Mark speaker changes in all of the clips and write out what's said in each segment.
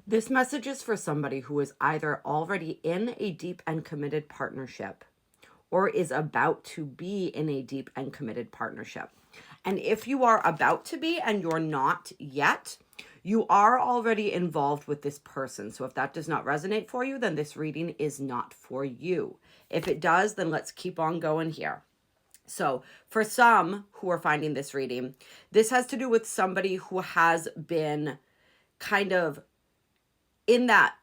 Speaker 1: This message is for somebody who is either already in a deep and committed partnership or is about to be in a deep and committed partnership. And if you are about to be and you're not yet, you are already involved with this person. So if that does not resonate for you, then this reading is not for you. If it does, then let's keep on going here. So for some who are finding this reading, this has to do with somebody who has been kind of in that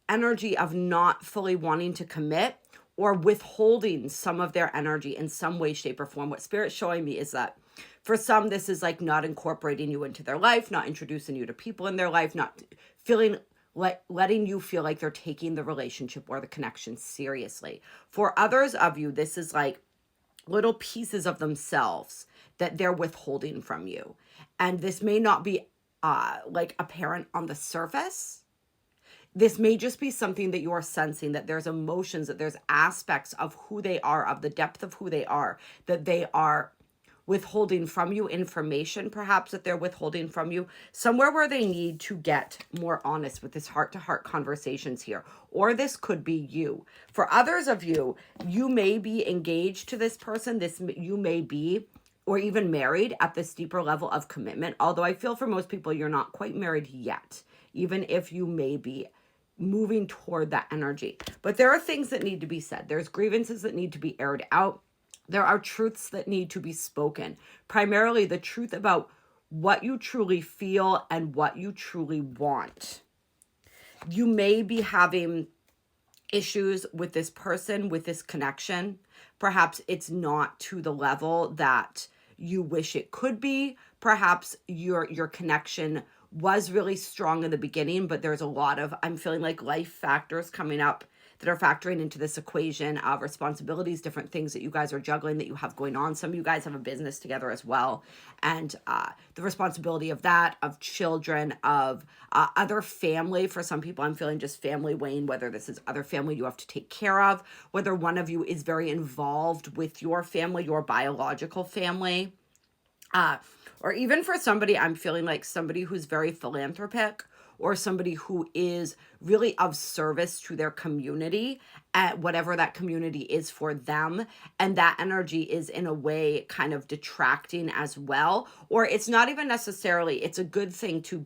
Speaker 1: energy of not fully wanting to commit or withholding some of their energy in some way, shape, or form. What Spirit's showing me is that for some, this is like not incorporating you into their life, not introducing you to people in their life, not feeling like letting you feel like they're taking the relationship or the connection seriously. For others of you, this is like little pieces of themselves that they're withholding from you. And this may not be like apparent on the surface. This may just be something that you are sensing, that there's emotions, that there's aspects of who they are, of the depth of who they are, that they are withholding from you, information perhaps that they're withholding from you, somewhere where they need to get more honest with this heart-to-heart conversations here. Or this could be you. For others of you, you may be engaged to this person, you may be, or even married at this deeper level of commitment. Although I feel for most people, you're not quite married yet, even if you may be moving toward that energy. But there are things that need to be said. There's grievances that need to be aired out. There are truths that need to be spoken. Primarily the truth about what you truly feel and what you truly want. You may be having issues with this person, with this connection. Perhaps it's not to the level that you wish it could be. Perhaps your connection was really strong in the beginning, but there's a lot of, I'm feeling like life factors coming up that are factoring into this equation of responsibilities, different things that you guys are juggling, that you have going on. Some of you guys have a business together as well. And the responsibility of that, of children, of other family. For some people, I'm feeling just family weighing, whether this is other family you have to take care of, whether one of you is very involved with your family, your biological family. Or even for somebody, I'm feeling like somebody who's very philanthropic, or somebody who is really of service to their community at whatever that community is for them. And that energy is in a way kind of detracting as well. Or it's not even necessarily, it's a good thing to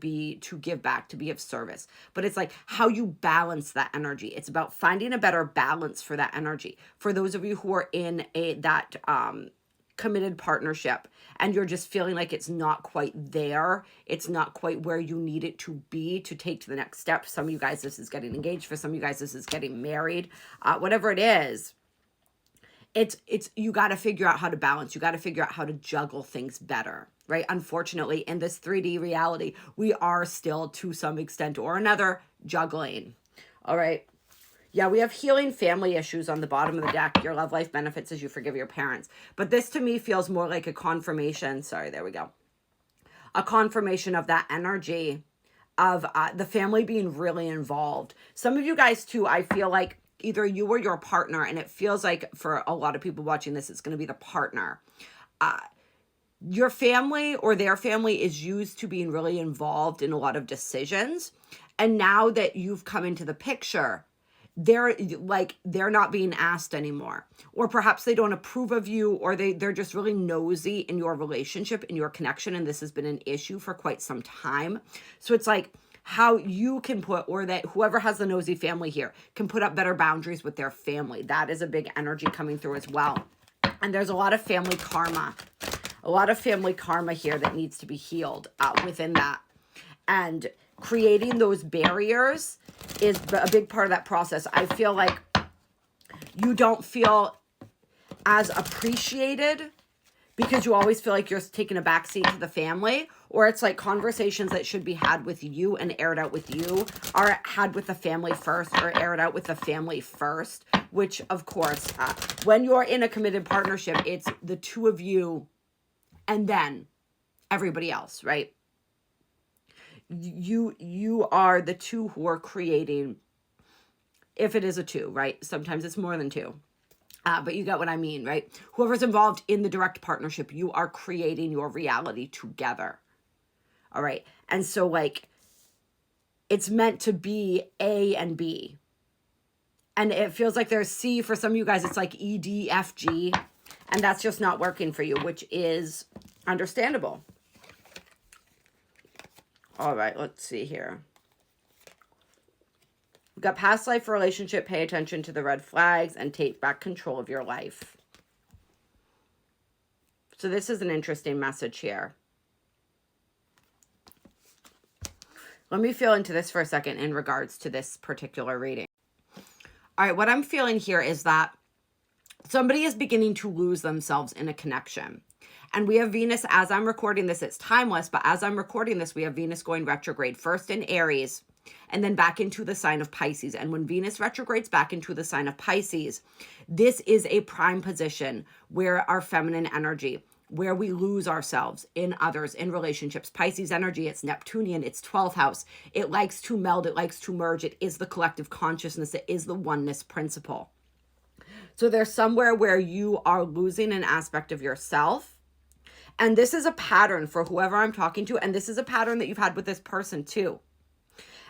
Speaker 1: give back, to be of service. But it's like how you balance that energy. It's about finding a better balance for that energy. For those of you who are in that committed partnership and you're just feeling like it's not quite there, it's not quite where you need it to be to take to the next step. Some of you guys, this is getting engaged. For some of you guys, this is getting married. Whatever it is, it's you got to figure out how to balance. You got to figure out how to juggle things better, right? Unfortunately, in this 3D reality, we are still to some extent or another juggling. All right. Yeah, we have healing family issues on the bottom of the deck. Your love life benefits as you forgive your parents. But this to me feels more like a confirmation. Sorry, there we go. A confirmation of that energy of the family being really involved. Some of you guys too, I feel like either you or your partner, and it feels like for a lot of people watching this, it's going to be the partner. Your family or their family is used to being really involved in a lot of decisions. And now that you've come into the picture, they're not being asked anymore, or perhaps they don't approve of you, or they're just really nosy in your relationship, in your connection. And this has been an issue for quite some time. So it's like how you can put, or that whoever has the nosy family here can put up better boundaries with their family. That is a big energy coming through as well. And there's a lot of family karma here that needs to be healed within that. And creating those barriers is a big part of that process. I feel like you don't feel as appreciated because you always feel like you're taking a backseat to the family, or it's like conversations that should be had with you and aired out with you are had with the family first, or aired out with the family first, which of course, when you're in a committed partnership, it's the two of you and then everybody else, right? You are the two who are creating, if it is a two, right? Sometimes it's more than two. But you get what I mean, right? Whoever's involved in the direct partnership, you are creating your reality together. All right. And so like it's meant to be A and B. And it feels like there's C for some of you guys. It's like E, D, F, G. And that's just not working for you, which is understandable. All right, let's see here. We've got past life relationship. Pay attention to the red flags and take back control of your life. So this is an interesting message here. Let me feel into this for a second in regards to this particular reading. All right, what I'm feeling here is that somebody is beginning to lose themselves in a connection. And we have Venus, as I'm recording this, it's timeless, but as I'm recording this, we have Venus going retrograde, first in Aries, and then back into the sign of Pisces. And when Venus retrogrades back into the sign of Pisces, this is a prime position where our feminine energy, where we lose ourselves in others, in relationships. Pisces energy, it's Neptunian, it's 12th house. It likes to meld, it likes to merge. It is the collective consciousness. It is the oneness principle. So there's somewhere where you are losing an aspect of yourself. And this is a pattern for whoever I'm talking to. And this is a pattern that you've had with this person too.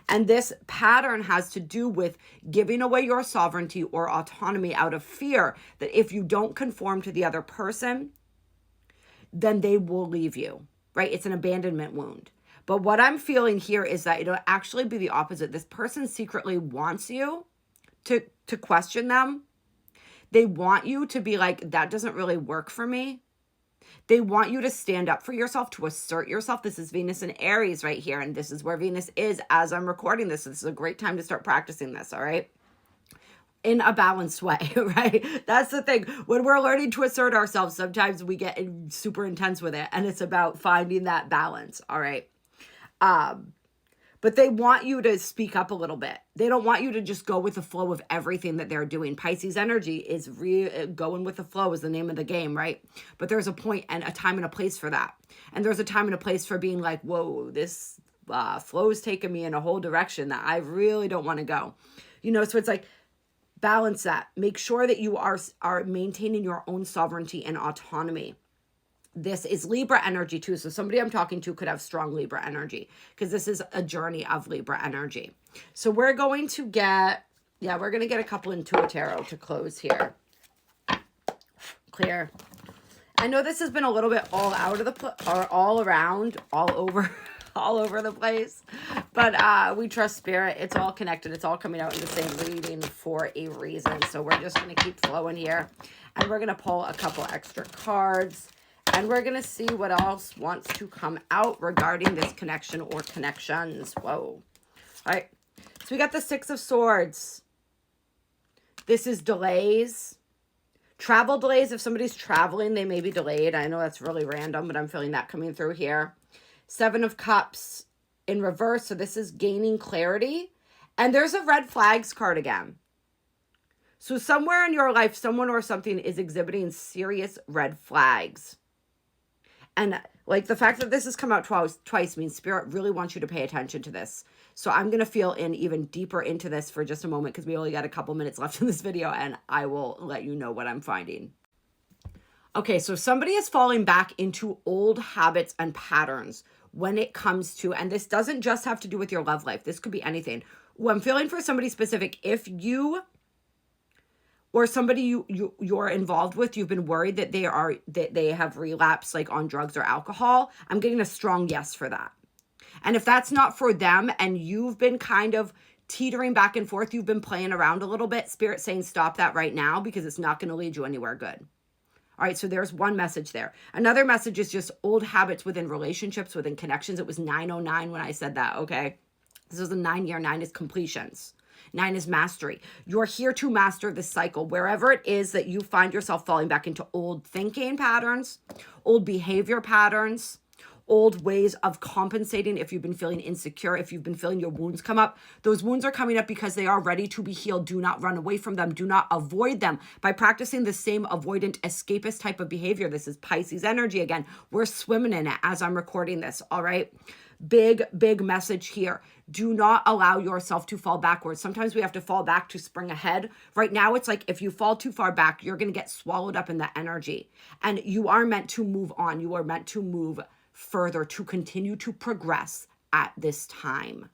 Speaker 1: And this pattern has to do with giving away your sovereignty or autonomy out of fear that if you don't conform to the other person, then they will leave you, right? It's an abandonment wound. But what I'm feeling here is that it'll actually be the opposite. This person secretly wants you to question them. They want you to be like, that doesn't really work for me. They want you to stand up for yourself, to assert yourself. This is Venus in Aries right here. And this is where Venus is as I'm recording this. This is a great time to start practicing this, all right? In a balanced way, right? That's the thing. When we're learning to assert ourselves, sometimes we get super intense with it. And it's about finding that balance, all right? But they want you to speak up a little bit. They don't want you to just go with the flow of everything that they're doing. Pisces energy is going with the flow is the name of the game, right? But there's a point and a time and a place for that. And there's a time and a place for being like, whoa, this flow is taking me in a whole direction that I really don't want to go. You know, so it's like, balance that. Make sure that you are maintaining your own sovereignty and autonomy. This is Libra energy too. So somebody I'm talking to could have strong Libra energy because this is a journey of Libra energy. So we're going to get, we're going to get a couple Intuit Tarot to close here. Clear. I know this has been a little bit all out of the, or all around, all over the place, but we trust spirit. It's all connected. It's all coming out in the same reading for a reason. So we're just going to keep flowing here and we're going to pull a couple extra cards. And we're going to see what else wants to come out regarding this connection or connections. Whoa. All right. So we got the Six of Swords. This is delays. Travel delays. If somebody's traveling, they may be delayed. I know that's really random, but I'm feeling that coming through here. Seven of Cups in reverse. So this is gaining clarity. And there's a red flags card again. So somewhere in your life, someone or something is exhibiting serious red flags. And like the fact that this has come out twice means spirit really wants you to pay attention to this. So I'm going to feel in even deeper into this for just a moment because we only got a couple minutes left in this video and I will let you know what I'm finding. Okay, so somebody is falling back into old habits and patterns when it comes to, and this doesn't just have to do with your love life. This could be anything. Well, I'm feeling for somebody specific. If you or somebody you're involved with, you've been worried that they have relapsed like on drugs or alcohol, I'm getting a strong yes for that. And if that's not for them and you've been kind of teetering back and forth, you've been playing around a little bit, spirit saying stop that right now because it's not going to lead you anywhere good. All right, so there's one message there. Another message is just old habits within relationships, within connections. It was 909 when I said that, okay? This is a 9-year. 9 is completions. 9 is mastery. You're here to master this cycle. Wherever it is that you find yourself falling back into old thinking patterns, old behavior patterns, old ways of compensating. If you've been feeling insecure, if you've been feeling your wounds come up, those wounds are coming up because they are ready to be healed. Do not run away from them. Do not avoid them by practicing the same avoidant escapist type of behavior. This is Pisces energy again. We're swimming in it as I'm recording this. All right. Big message here. Do not allow yourself to fall backwards. Sometimes we have to fall back to spring ahead. Right now, it's like if you fall too far back, you're going to get swallowed up in that energy. And you are meant to move on. You are meant to move further, to continue to progress at this time.